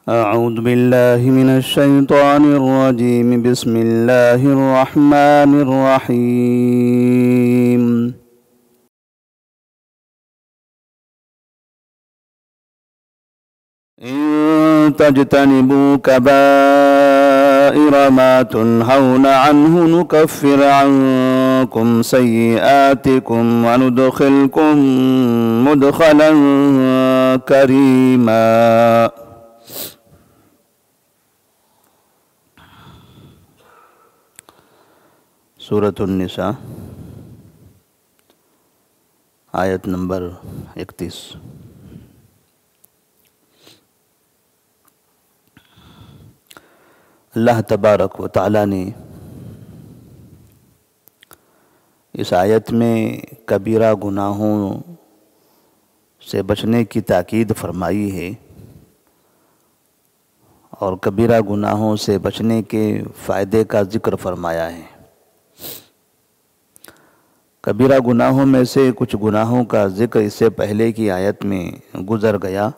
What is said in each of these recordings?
أعوذ بالله من الشيطان الرجيم. بسم الله الرحمن الرحيم. إن تجتنبوا كبائر ما تنهون عنه نكفر عنكم سيئاتكم وندخلكم مدخلا كريما. سورۃ النساء آیت نمبر 31۔ اللہ تبارک و تعالیٰ نے اس آیت میں کبیرہ گناہوں سے بچنے کی تاکید فرمائی ہے اور کبیرہ گناہوں سے بچنے کے فائدے کا ذکر فرمایا ہے۔ کبیرہ گناہوں میں سے کچھ گناہوں کا ذکر اس سے پہلے کی آیت میں گزر گیا۔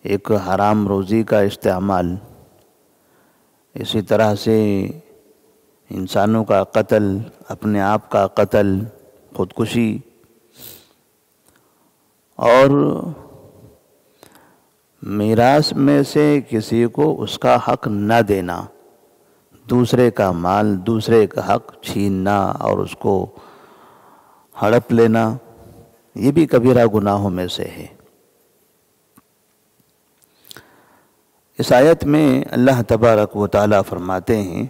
ایک حرام روزی کا استعمال، اسی طرح سے انسانوں کا قتل، اپنے آپ کا قتل، خودکشی، اور میراث میں سے کسی کو اس کا حق نہ دینا، دوسرے کا مال، دوسرے کا حق چھیننا اور اس کو ہڑپ لینا، یہ بھی کبیرہ گناہوں میں سے ہے۔ اس آیت میں اللہ تبارک و تعالیٰ فرماتے ہیں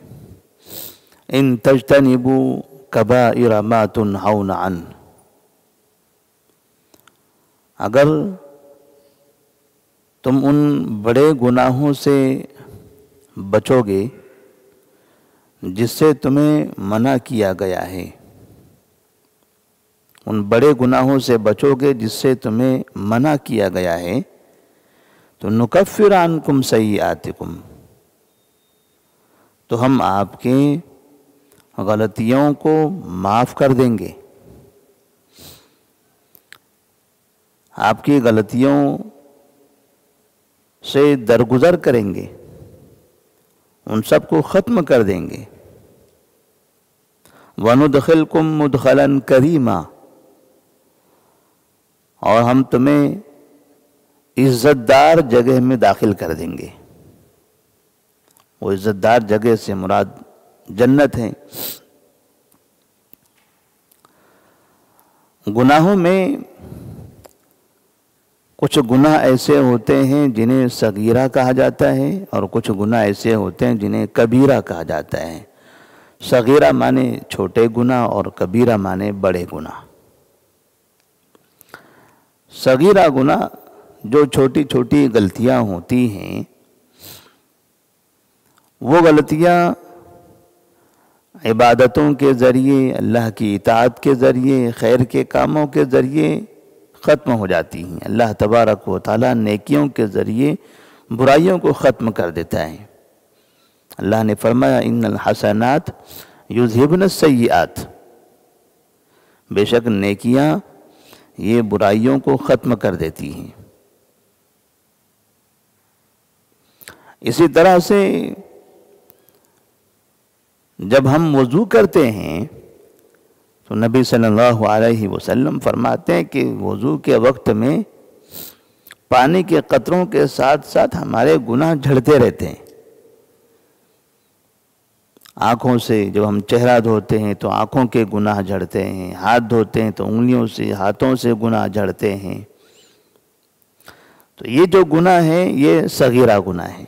ان تجتنبوا کبائر ما تنہون عنہ، اگر تم ان بڑے گناہوں سے بچو گے جس سے تمہیں منع کیا گیا ہے، ان بڑے گناہوں سے بچو گے جس سے تمہیں منع کیا گیا ہے، تو نکفر عنکم سیئاتکم، تو ہم آپ کی غلطیوں کو معاف کر دیں گے، آپ کی غلطیوں سے درگزر کریں گے، ان سب کو ختم کر دیں گے۔ وَنُدْخِلْكُمْ مُدْخَلًا كَرِيمًا، اور ہم تمہیں عزت دار جگہ میں داخل کر دیں گے۔ وہ عزت دار جگہ سے مراد جنت ہے۔ گناہوں میں کچھ گناہ ایسے ہوتے ہیں جنہیں صغیرہ کہا جاتا ہے، اور کچھ گناہ ایسے ہوتے ہیں جنہیں کبیرہ کہا جاتا ہے۔ صغیرہ مانے چھوٹے گناہ اور کبیرہ مانے بڑے گناہ۔ صغیرہ گناہ جو چھوٹی چھوٹی غلطیاں ہوتی ہیں، وہ غلطیاں عبادتوں کے ذریعے، اللہ کی اطاعت کے ذریعے، خیر کے کاموں کے ذریعے ختم ہو جاتی ہیں۔ اللہ تبارک و تعالیٰ نیکیوں کے ذریعے برائیوں کو ختم کر دیتا ہے۔ اللہ نے فرمایا ان الحسنات یذہبن السیئات، بے شک نیکیاں یہ برائیوں کو ختم کر دیتی ہیں۔ اسی طرح سے جب ہم وضو کرتے ہیں تو نبی صلی اللہ علیہ وسلم فرماتے ہیں کہ وضو کے وقت میں پانی کے قطروں کے ساتھ ساتھ ہمارے گناہ جھڑتے رہتے ہیں۔ آنکھوں سے جب ہم چہرہ دھوتے ہیں تو آنکھوں کے گناہ جھڑتے ہیں، ہاتھ دھوتے ہیں تو انگلیوں سے، ہاتھوں سے گناہ جھڑتے ہیں۔ تو یہ جو گناہ ہے یہ صغیرہ گناہ ہے۔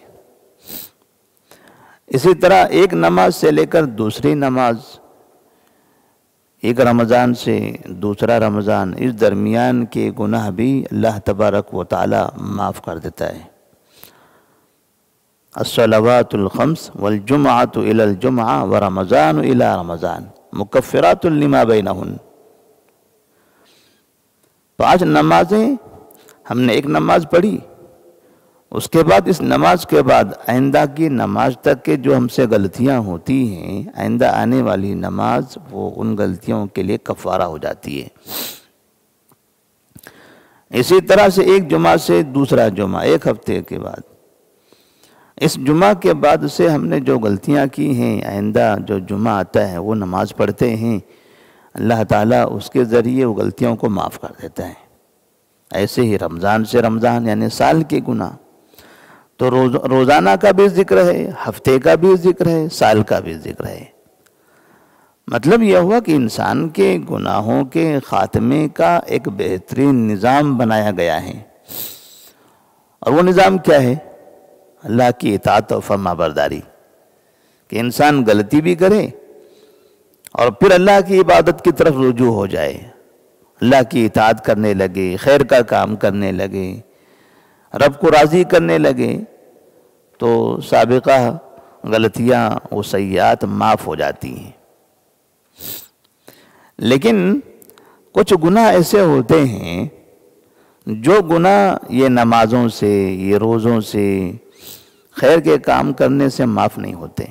اسی طرح ایک نماز سے لے کر دوسری نماز، ایک رمضان سے دوسرا رمضان، اس درمیان کے گناہ بھی اللہ تبارک و تعالی معاف کر دیتا ہے۔ الصلوات الخمس والجمعۃ الی الجمعہ ورمضان الی رمضان مکفرات لما بینہن، 5 نمازیں ہم نے ایک نماز پڑھی، اس کے بعد اس نماز کے بعد آئندہ کی نماز تک کے جو ہم سے غلطیاں ہوتی ہیں، آئندہ آنے والی نماز وہ ان غلطیوں کے لیے کفارہ ہو جاتی ہے۔ اسی طرح سے ایک جمعہ سے دوسرا جمعہ، ایک ہفتے کے بعد اس جمعہ کے بعد سے ہم نے جو غلطیاں کی ہیں، آئندہ جو جمعہ آتا ہے وہ نماز پڑھتے ہیں، اللہ تعالیٰ اس کے ذریعے وہ غلطیوں کو معاف کر دیتا ہے۔ ایسے ہی رمضان سے رمضان یعنی سال کے گناہ، تو روزانہ کا بھی ذکر ہے، ہفتے کا بھی ذکر ہے، سال کا بھی ذکر ہے۔ مطلب یہ ہوا کہ انسان کے گناہوں کے خاتمے کا ایک بہترین نظام بنایا گیا ہے، اور وہ نظام کیا ہے؟ اللہ کی اطاعت و فرما برداری، کہ انسان غلطی بھی کرے اور پھر اللہ کی عبادت کی طرف رجوع ہو جائے، اللہ کی اطاعت کرنے لگے، خیر کا کام کرنے لگے، رب کو راضی کرنے لگے، تو سابقہ غلطیاں و سیئات معاف ہو جاتی ہیں۔ لیکن کچھ گناہ ایسے ہوتے ہیں جو گناہ یہ نمازوں سے، یہ روزوں سے، خیر کے کام کرنے سے معاف نہیں ہوتے۔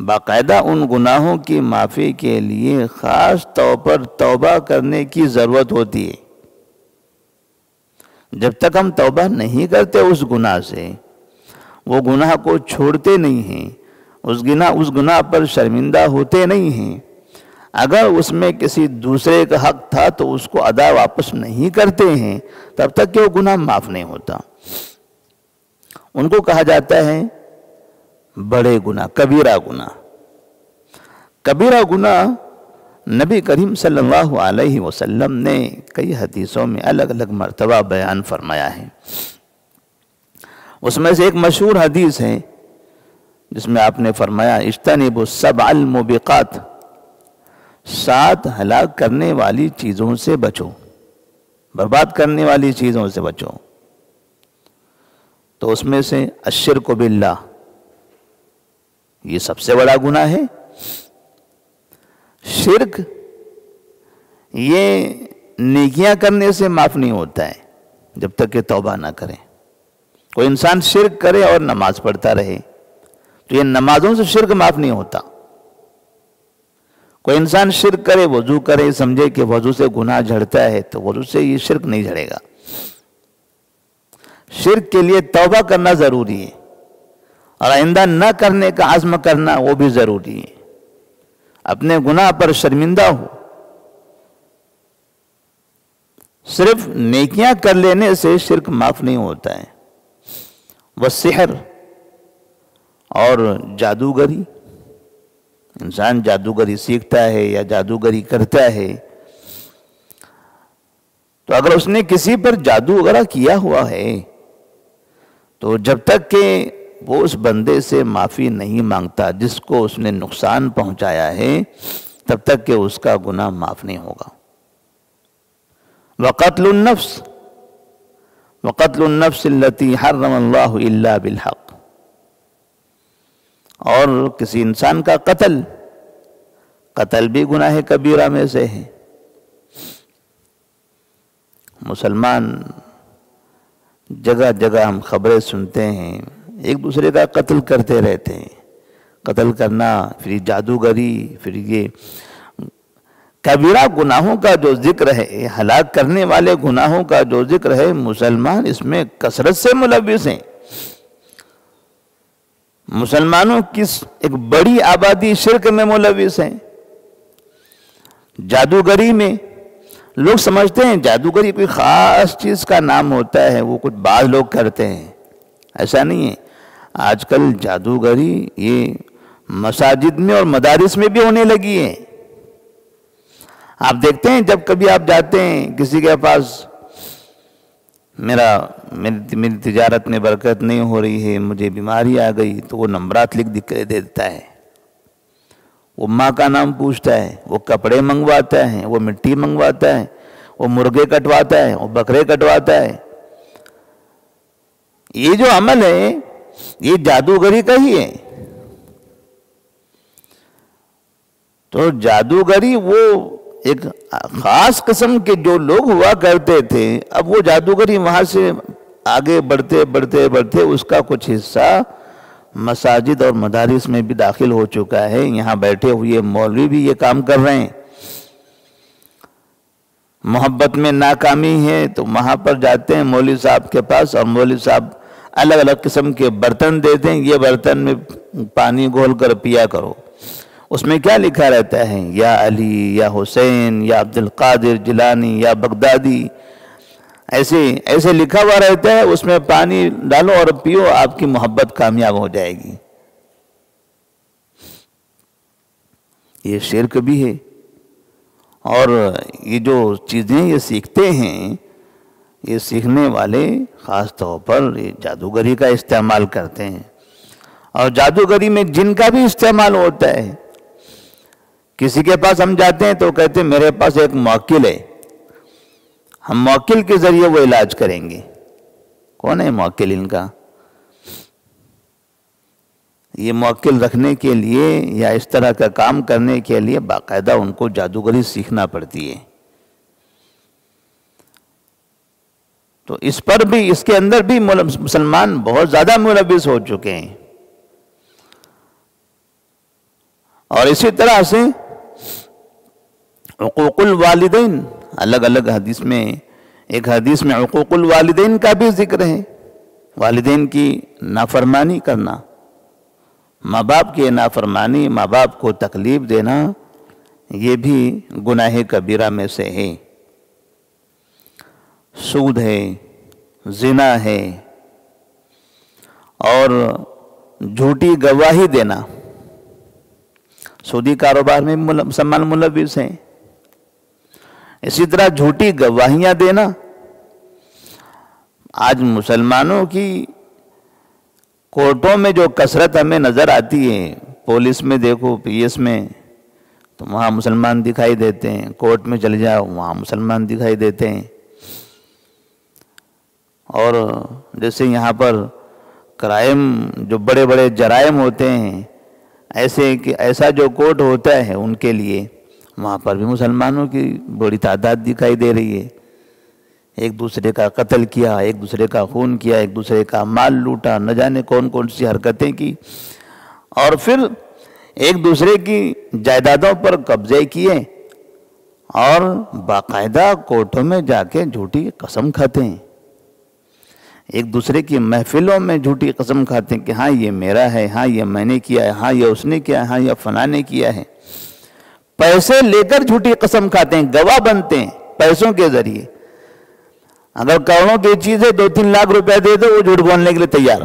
باقاعدہ ان گناہوں کی معافی کے لیے خاص طور پر توبہ کرنے کی ضرورت ہوتی ہے۔ جب تک ہم توبہ نہیں کرتے اس گناہ سے، وہ گناہ کو چھوڑتے نہیں ہیں، اس گناہ پر شرمندہ ہوتے نہیں ہیں، اگر اس میں کسی دوسرے کا حق تھا تو اس کو ادا واپس نہیں کرتے ہیں، تب تک کہ وہ گناہ معاف نہیں ہوتا۔ ان کو کہا جاتا ہے بڑے گناہ، کبیرہ گناہ۔ کبیرہ گناہ نبی کریم صلی اللہ علیہ وسلم نے کئی حدیثوں میں الگ الگ مرتبہ بیان فرمایا ہے۔ اس میں سے ایک مشہور حدیث ہے جس میں آپ نے فرمایا اجتنبوا السبع الموبقات، 7 ہلاک کرنے والی چیزوں سے بچو، برباد کرنے والی چیزوں سے بچو۔ تو اس میں سے الشرک باللہ، یہ سب سے بڑا گناہ ہے۔ شرک یہ نیکیاں کرنے سے معاف نہیں ہوتا ہے جب تک کہ توبہ نہ کرے۔ کوئی انسان شرک کرے اور نماز پڑھتا رہے تو یہ نمازوں سے شرک معاف نہیں ہوتا۔ کوئی انسان شرک کرے، وضو کرے، سمجھے کہ وضو سے گناہ جھڑتا ہے، تو وضو سے یہ شرک نہیں جھڑے گا۔ شرک کے لیے توبہ کرنا ضروری ہے، اور آئندہ نہ کرنے کا عزم کرنا وہ بھی ضروری ہے۔ اپنے گناہ پر شرمندہ ہو۔ صرف نیکیاں کر لینے سے شرک معاف نہیں ہوتا ہے۔ والسحر، اور جادوگری، انسان جادوگری سیکھتا ہے یا جادوگری کرتا ہے، تو اگر اس نے کسی پر جادو وغیرہ کیا ہوا ہے تو جب تک کہ وہ اس بندے سے معافی نہیں مانگتا جس کو اس نے نقصان پہنچایا ہے، تب تک کہ اس کا گناہ معاف نہیں ہوگا۔ وقتل النفس، وقتل النفس التي حرم اللہ الا بالحق، اور کسی انسان کا قتل بھی گناہ کبیرہ میں سے ہے۔ مسلمان جگہ جگہ ہم خبریں سنتے ہیں، ایک دوسرے کا قتل کرتے رہتے ہیں۔ قتل کرنا، پھر یہ جادوگری، پھر یہ کبیرہ گناہوں کا جو ذکر ہے، ہلاک کرنے والے گناہوں کا جو ذکر ہے، مسلمان اس میں کثرت سے ملوث ہیں۔ مسلمانوں کی ایک بڑی آبادی شرک میں ملوث ہیں۔ جادوگری میں لوگ سمجھتے ہیں جادوگری کوئی خاص چیز کا نام ہوتا ہے، وہ کچھ بعض لوگ کرتے ہیں، ایسا نہیں ہے۔ آج کل جادوگری یہ مساجد میں اور مدارس میں بھی ہونے لگی ہے۔ آپ دیکھتے ہیں جب کبھی آپ جاتے ہیں کسی کے پاس، میری تجارت میں برکت نہیں ہو رہی ہے، مجھے بیماری آ گئی، تو وہ نمبرات لکھ کے دے دیتا ہے۔ وہ ماں کا نام پوچھتا ہے، وہ کپڑے منگواتا ہے، وہ مٹی منگواتا ہے، وہ مرغے کٹواتا ہے، وہ بکرے کٹواتا ہے۔ یہ جو عمل ہے یہ جادوگری کا ہی ہے۔ تو جادوگری وہ ایک خاص قسم کے جو لوگ ہوا کرتے تھے، اب وہ جادوگری وہاں سے آگے بڑھتے اس کا کچھ حصہ مساجد اور مدارس میں بھی داخل ہو چکا ہے۔ یہاں بیٹھے ہوئے مولوی بھی یہ کام کر رہے ہیں۔ محبت میں ناکامی ہے تو وہاں پر جاتے ہیں مولوی صاحب کے پاس، اور مولوی صاحب الگ الگ قسم کے برتن دیتے ہیں، یہ برتن میں پانی گھول کر پیا کرو، اس میں کیا لکھا رہتا ہے؟ یا علی، یا حسین، یا عبد القادر جیلانی، یا بغدادی، ایسے لکھا ہوا رہتا ہے، اس میں پانی ڈالو اور پیو، آپ کی محبت کامیاب ہو جائے گی۔ یہ شرک بھی ہے، اور یہ جو چیزیں یہ سیکھتے ہیں، یہ سیکھنے والے خاص طور پر یہ جادوگری کا استعمال کرتے ہیں، اور جادوگری میں جن کا بھی استعمال ہوتا ہے۔ کسی کے پاس ہم جاتے ہیں تو کہتے ہیں میرے پاس ایک موکل ہے، ہم موکل کے ذریعے وہ علاج کریں گے۔ کون ہے موکل ان کا؟ یہ موکل رکھنے کے لیے یا اس طرح کا کام کرنے کے لیے باقاعدہ ان کو جادوگری سیکھنا پڑتی ہے۔ تو اس پر بھی، اس کے اندر بھی مسلمان بہت زیادہ ملوث ہو چکے ہیں۔ اور اسی طرح سے عقوق الوالدین، الگ الگ حدیث میں، ایک حدیث میں عقوق الوالدین کا بھی ذکر ہے، والدین کی نافرمانی کرنا، ماں باپ کی نافرمانی، ماں باپ کو تکلیف دینا، یہ بھی گناہ کبیرہ میں سے ہے۔ سود ہے، زنا ہے، اور جھوٹی گواہی دینا، سودی کاروبار میں مسلمان ملوث ہیں۔ اسی طرح جھوٹی گواہیاں دینا، آج مسلمانوں کی کورٹوں میں جو کثرت ہمیں نظر آتی ہے، پولیس میں دیکھو، پی ایس میں، تو وہاں مسلمان دکھائی دیتے ہیں، کورٹ میں چل جاؤ وہاں مسلمان دکھائی دیتے ہیں۔ اور جیسے یہاں پر کرائم، جو بڑے بڑے جرائم ہوتے ہیں، ایسا جو کورٹ ہوتا ہے ان کے لیے، وہاں پر بھی مسلمانوں کی بڑی تعداد دکھائی دے رہی ہے۔ ایک دوسرے کا قتل کیا، ایک دوسرے کا خون کیا، ایک دوسرے کا مال لوٹا، نہ جانے کون کون سی حرکتیں کی، اور پھر ایک دوسرے کی جائیدادوں پر قبضے کیے، اور باقاعدہ کورٹوں میں جا کے جھوٹی قسم کھاتے ہیں، ایک دوسرے کی محفلوں میں جھوٹی قسم کھاتے ہیں کہ ہاں یہ میرا ہے، ہاں یہ میں نے کیا ہے، ہاں یہ اس نے کیا ہے، ہاں یہ فلاں نے کیا ہے۔ پیسے لے کر جھوٹی قسم کھاتے ہیں، گواہ بنتے ہیں پیسوں کے ذریعے۔ اگر کروڑوں کی چیز ہے، 2-3 لاکھ روپے دے دو، وہ جھوٹ بولنے کے لیے تیار،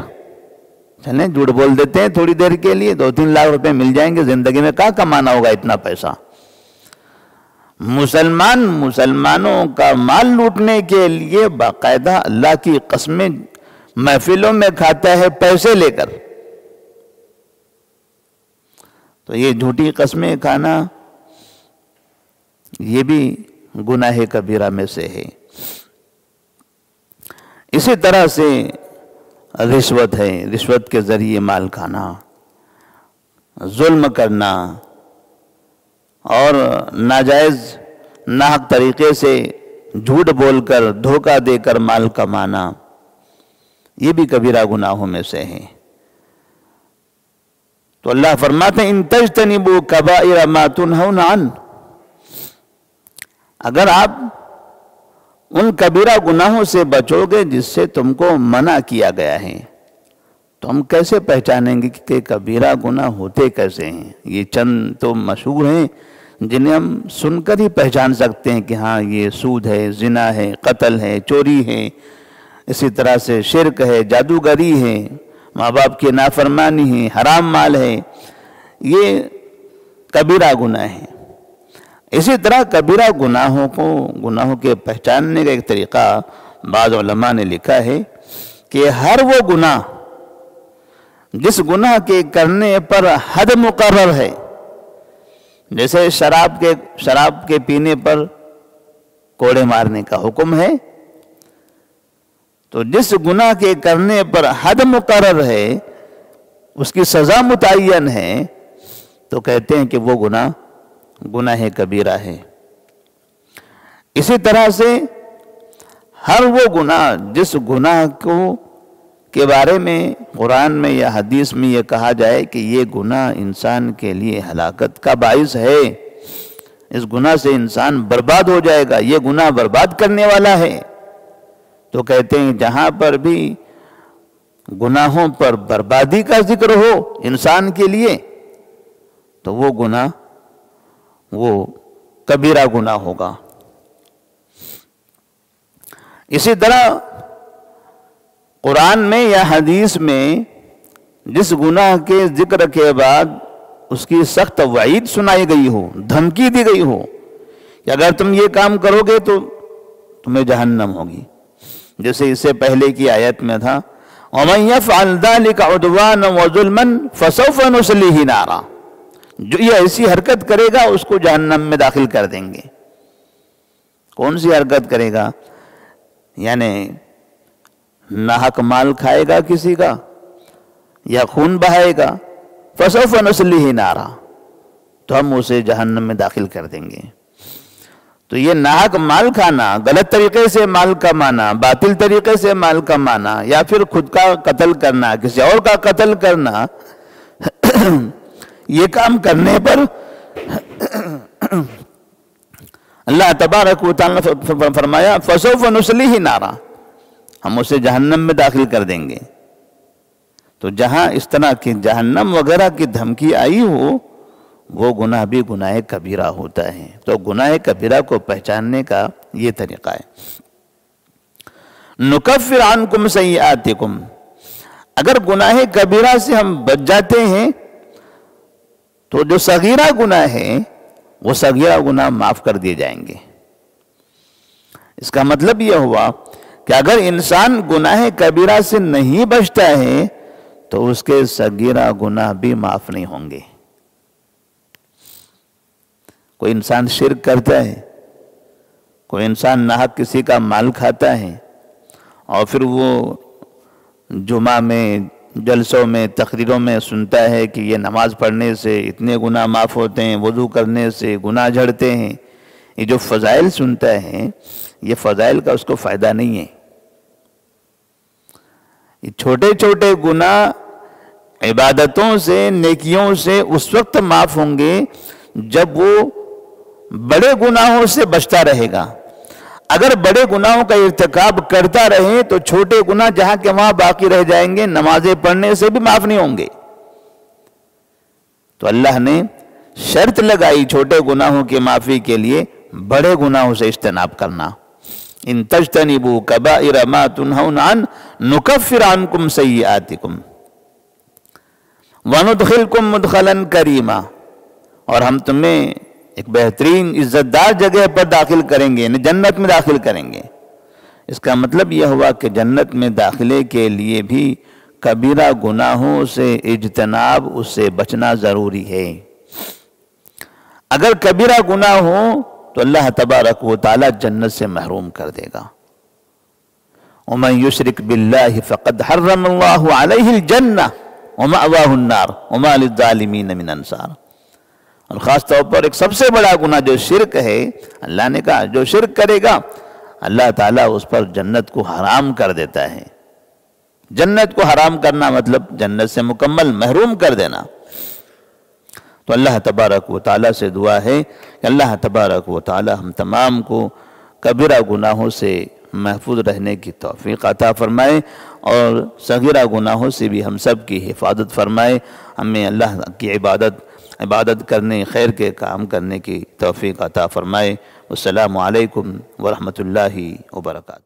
چلیں جھوٹ بول دیتے ہیں تھوڑی دیر کے لیے، 2-3 لاکھ روپے مل جائیں گے، زندگی میں کہاں کمانا ہوگا اتنا پیسہ۔ مسلمانوں کا مال لوٹنے کے لیے باقاعدہ اللہ کی قسمیں محفلوں میں کھاتا ہے پیسے لے کر۔ تو یہ جھوٹی قسمیں کھانا، یہ بھی گناہ کبیرہ میں سے ہے۔ اسی طرح سے رشوت ہے، رشوت کے ذریعے مال کھانا، ظلم کرنا، اور ناجائز ناحق طریقے سے جھوٹ بول کر، دھوکہ دے کر مال کمانا، یہ بھی کبیرہ گناہوں میں سے ہے۔ تو اللہ فرماتے ہیں ان تجتنبوا کبائر ما تنہون عنہ، اگر آپ ان کبیرہ گناہوں سے بچو گے جس سے تم کو منع کیا گیا ہے، تو ہم کیسے پہچانیں گے کہ کبیرہ گناہ ہوتے کیسے ہیں؟ یہ چند تو مشہور ہیں جنہیں ہم سن کر ہی پہچان سکتے ہیں کہ ہاں یہ سود ہے، زنا ہے، قتل ہے، چوری ہے، اسی طرح سے شرک ہے، جادوگری ہے، ماں باپ کی نافرمانی ہے، حرام مال ہے، یہ کبیرہ گناہ ہے۔ اسی طرح کبیرہ گناہوں کے پہچاننے کا ایک طریقہ بعض علماء نے لکھا ہے کہ ہر وہ گناہ جس گناہ کے کرنے پر حد مقرر ہے، جیسے شراب کے پینے پر کوڑے مارنے کا حکم ہے، تو جس گناہ کے کرنے پر حد مقرر ہے، اس کی سزا متعین ہے، تو کہتے ہیں کہ وہ گناہ کبیرہ ہے۔ اسی طرح سے ہر وہ گناہ جس گناہ کے بارے میں قرآن میں یا حدیث میں یہ کہا جائے کہ یہ گناہ انسان کے لیے ہلاکت کا باعث ہے، اس گناہ سے انسان برباد ہو جائے گا، یہ گناہ برباد کرنے والا ہے، تو کہتے ہیں جہاں پر بھی گناہوں پر بربادی کا ذکر ہو انسان کے لیے تو وہ گناہ وہ کبیرہ گناہ ہوگا۔ اسی طرح قرآن میں یا حدیث میں جس گناہ کے ذکر کے بعد اس کی سخت وعید سنائی گئی ہو، دھمکی دی گئی ہو کہ اگر تم یہ کام کرو گے تو تمہیں جہنم ہوگی، جیسے اس سے پہلے کی آیت میں تھا وَمَن يَفْعَلْ ذَلِكَ عُدْوَانًا وَظُلْمًا فَسَوْفَ نُصْلِيهِ نَارًا، جو یہ ایسی حرکت کرے گا اس کو جہنم میں داخل کر دیں گے۔ کون سی حرکت کرے گا؟ یعنی ناحق مال کھائے گا کسی کا یا خون بہائے گا، فَسَوْفَ نُصْلِيهِ نَارًا، تو ہم اسے جہنم میں داخل کر دیں گے۔ تو یہ ناحق مال کھانا، غلط طریقے سے مال کمانا، باطل طریقے سے مال کمانا، یا پھر خود کا قتل کرنا، کسی اور کا قتل کرنا، یہ کام کرنے پر اللہ تبارک و تعالیٰ نے فرمایا فَسَوْفَ نُصْلِيهِ نَارًا، ہم اسے جہنم میں داخل کر دیں گے۔ تو جہاں اس طرح کی جہنم وغیرہ کی دھمکی آئی ہو وہ گناہ بھی گناہ کبیرہ ہوتا ہے۔ تو گناہ کبیرہ کو پہچاننے کا یہ طریقہ ہے۔ نُكَفِّرْ عَنْكُمْ سَيِّئَاتِكُمْ، اگر گناہ کبیرہ سے ہم بچ جاتے ہیں تو جو صغیرہ گناہ ہے وہ صغیرہ گناہ معاف کر دیے جائیں گے۔ اس کا مطلب یہ ہوا کہ اگر انسان گناہ کبیرہ سے نہیں بچتا ہے تو اس کے صغیرہ گناہ بھی معاف نہیں ہوں گے۔ کوئی انسان شرک کرتا ہے، کوئی انسان ناحق کسی کا مال کھاتا ہے اور پھر وہ جمعہ میں جلسوں میں تقریروں میں سنتا ہے کہ یہ نماز پڑھنے سے اتنے گناہ معاف ہوتے ہیں، وضو کرنے سے گناہ جھڑتے ہیں، یہ جو فضائل سنتا ہے یہ فضائل کا اس کو فائدہ نہیں ہے۔ یہ چھوٹے چھوٹے گناہ عبادتوں سے، نیکیوں سے اس وقت معاف ہوں گے جب وہ بڑے گناہوں سے بچتا رہے گا۔ اگر بڑے گناہوں کا ارتکاب کرتا رہے تو چھوٹے گناہ جہاں کے وہاں باقی رہ جائیں گے، نمازیں پڑھنے سے بھی معاف نہیں ہوں گے۔ تو اللہ نے شرط لگائی چھوٹے گناہوں کی معافی کے لیے بڑے گناہوں سے اجتناب کرنا۔ ان تجتنبوا کبائر ما تنہون عنہ نکفر عنکم سیئاتکم وندخلکم مدخلا کریما، اور ہم تمہیں ایک بہترین عزت دار جگہ پر داخل کریں گے، یعنی جنت میں داخل کریں گے۔ اس کا مطلب یہ ہوا کہ جنت میں داخلے کے لیے بھی کبیرہ گناہوں سے اجتناب، اس سے بچنا ضروری ہے۔ اگر کبیرہ گناہ ہو تو اللہ تبارک و تعالی جنت سے محروم کر دے گا۔ وَمَن يُشْرِكْ بِاللَّهِ فَقَدْ حَرَّمَ اللَّهُ عَلَيْهِ الْجَنَّةَ وَمَأْوَاهُ النَّارُ وَمَا لِلظَّالِمِينَ مِنْ أَنصَارٍ۔ اور خاص طور پر ایک سب سے بڑا گناہ جو شرک ہے، اللہ نے کہا جو شرک کرے گا اللہ تعالیٰ اس پر جنت کو حرام کر دیتا ہے۔ جنت کو حرام کرنا مطلب جنت سے مکمل محروم کر دینا۔ تو اللہ تبارک و تعالیٰ سے دعا ہے کہ اللہ تبارک و تعالیٰ ہم تمام کو کبیرہ گناہوں سے محفوظ رہنے کی توفیق عطا فرمائے اور صغیرہ گناہوں سے بھی ہم سب کی حفاظت فرمائے۔ ہمیں اللہ کی عبادت کرنے، خیر کے کام کرنے کی توفیق عطا فرمائے۔ السلام علیکم ورحمۃ اللہ وبرکاتہ۔